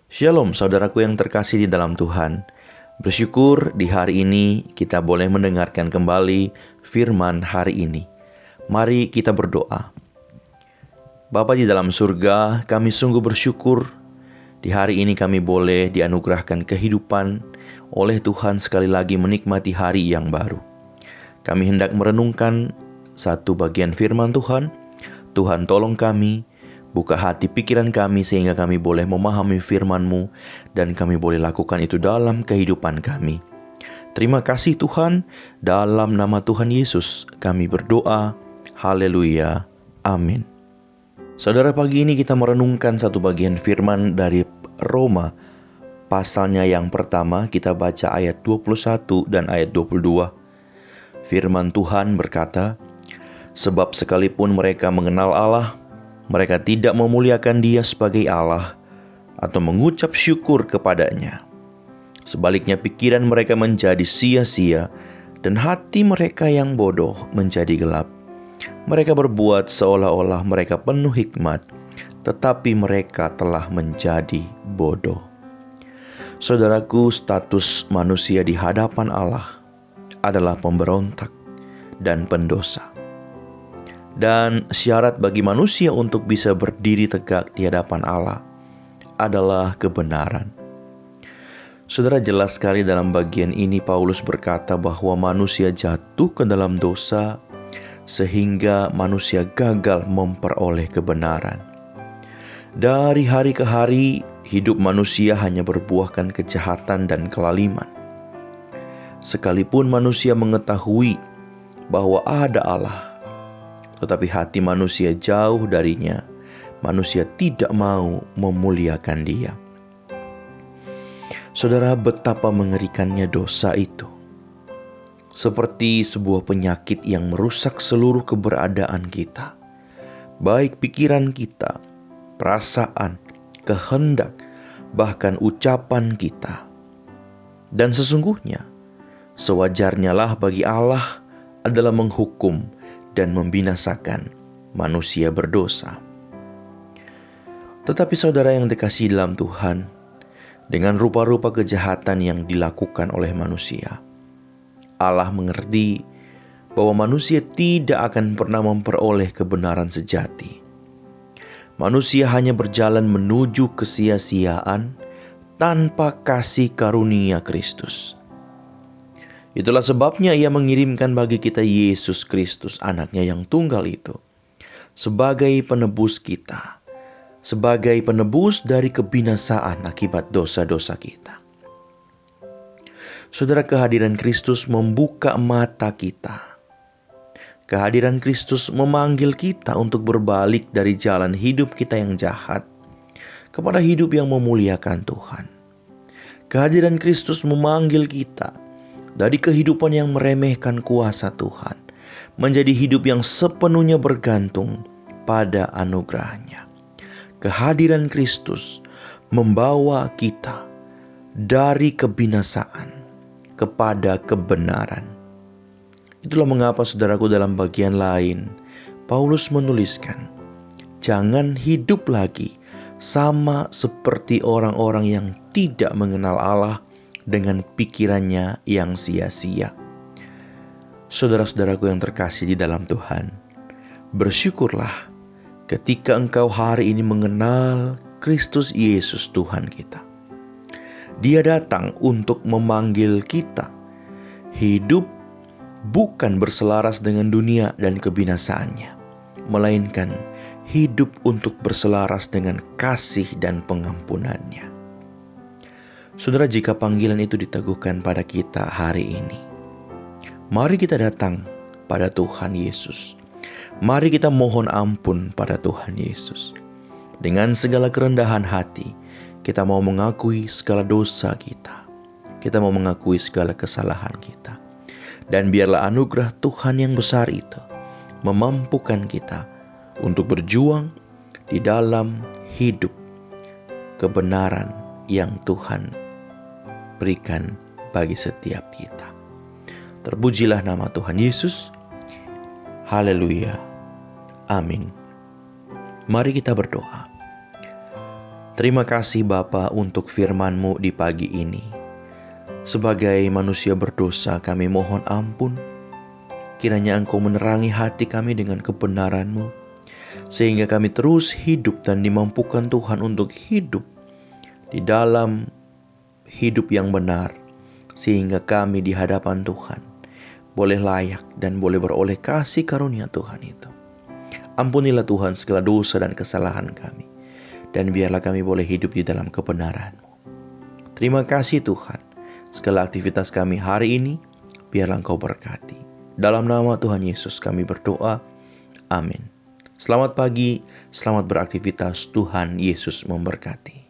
Shalom saudaraku yang terkasih di dalam Tuhan. Bersyukur di hari ini kita boleh mendengarkan kembali firman hari ini. Mari kita berdoa. Bapa di dalam surga, kami sungguh bersyukur di hari ini kami boleh dianugerahkan kehidupan oleh Tuhan sekali lagi menikmati hari yang baru. Kami hendak merenungkan satu bagian firman Tuhan. Tuhan tolong kami, buka hati pikiran kami sehingga kami boleh memahami firman-Mu dan kami boleh lakukan itu dalam kehidupan kami. Terima kasih Tuhan, dalam nama Tuhan Yesus kami berdoa. Haleluya. Amin. Saudara, pagi ini kita merenungkan satu bagian firman dari Roma. Pasalnya yang pertama kita baca ayat 21 dan ayat 22. Firman Tuhan berkata, "Sebab sekalipun mereka mengenal Allah, mereka tidak memuliakan Dia sebagai Allah atau mengucap syukur kepadanya. Sebaliknya pikiran mereka menjadi sia-sia dan hati mereka yang bodoh menjadi gelap. Mereka berbuat seolah-olah mereka penuh hikmat, tetapi mereka telah menjadi bodoh." Saudaraku, status manusia di hadapan Allah adalah pemberontak dan pendosa. Dan syarat bagi manusia untuk bisa berdiri tegak di hadapan Allah adalah kebenaran. Saudara, jelas sekali dalam bagian ini Paulus berkata bahwa manusia jatuh ke dalam dosa sehingga manusia gagal memperoleh kebenaran. Dari hari ke hari, hidup manusia hanya berbuahkan kejahatan dan kelaliman. Sekalipun manusia mengetahui bahwa ada Allah, tetapi hati manusia jauh darinya. Manusia tidak mau memuliakan Dia. Saudara, betapa mengerikannya dosa itu. Seperti sebuah penyakit yang merusak seluruh keberadaan kita. Baik pikiran kita, perasaan, kehendak, bahkan ucapan kita. Dan sesungguhnya, sewajarnya lah bagi Allah adalah menghukum dan membinasakan manusia berdosa. Tetapi saudara yang dikasihi dalam Tuhan, dengan rupa-rupa kejahatan yang dilakukan oleh manusia, Allah mengerti bahwa manusia tidak akan pernah memperoleh kebenaran sejati. Manusia hanya berjalan menuju kesia-siaan tanpa kasih karunia Kristus. Itulah sebabnya Ia mengirimkan bagi kita Yesus Kristus, anaknya yang tunggal itu, sebagai penebus kita, sebagai penebus dari kebinasaan akibat dosa-dosa kita. Saudara, kehadiran Kristus membuka mata kita. Kehadiran Kristus memanggil kita untuk berbalik dari jalan hidup kita yang jahat kepada hidup yang memuliakan Tuhan. Kehadiran Kristus memanggil kita dari kehidupan yang meremehkan kuasa Tuhan, menjadi hidup yang sepenuhnya bergantung pada anugerah-Nya. Kehadiran Kristus membawa kita dari kebinasaan kepada kebenaran. Itulah mengapa saudaraku dalam bagian lain, Paulus menuliskan, jangan hidup lagi sama seperti orang-orang yang tidak mengenal Allah dengan pikirannya yang sia-sia. Saudara-saudaraku yang terkasih di dalam Tuhan, bersyukurlah ketika engkau hari ini mengenal Kristus Yesus Tuhan kita. Dia datang untuk memanggil kita hidup bukan berselaras dengan dunia dan kebinasaannya, melainkan hidup untuk berselaras dengan kasih dan pengampunannya. Saudara, jika panggilan itu diteguhkan pada kita hari ini, mari kita datang pada Tuhan Yesus. Mari kita mohon ampun pada Tuhan Yesus. Dengan segala kerendahan hati, kita mau mengakui segala dosa kita. Kita mau mengakui segala kesalahan kita. Dan biarlah anugerah Tuhan yang besar itu memampukan kita untuk berjuang di dalam hidup kebenaran yang Tuhan berikan bagi setiap kita. Terpujilah nama Tuhan Yesus. Haleluya. Amin. Mari kita berdoa. Terima kasih Bapa untuk firman-Mu di pagi ini. Sebagai manusia berdosa, kami mohon ampun. Kiranya Engkau menerangi hati kami dengan kebenaran-Mu, sehingga kami terus hidup dan dimampukan Tuhan untuk hidup di dalam hidup yang benar, sehingga kami di hadapan Tuhan boleh layak dan boleh beroleh kasih karunia Tuhan itu. Ampunilah Tuhan segala dosa dan kesalahan kami, dan biarlah kami boleh hidup di dalam kebenaran-Mu. Terima kasih Tuhan, segala aktivitas kami hari ini, biarlah Engkau berkati. Dalam nama Tuhan Yesus kami berdoa, amin. Selamat pagi, selamat beraktivitas, Tuhan Yesus memberkati.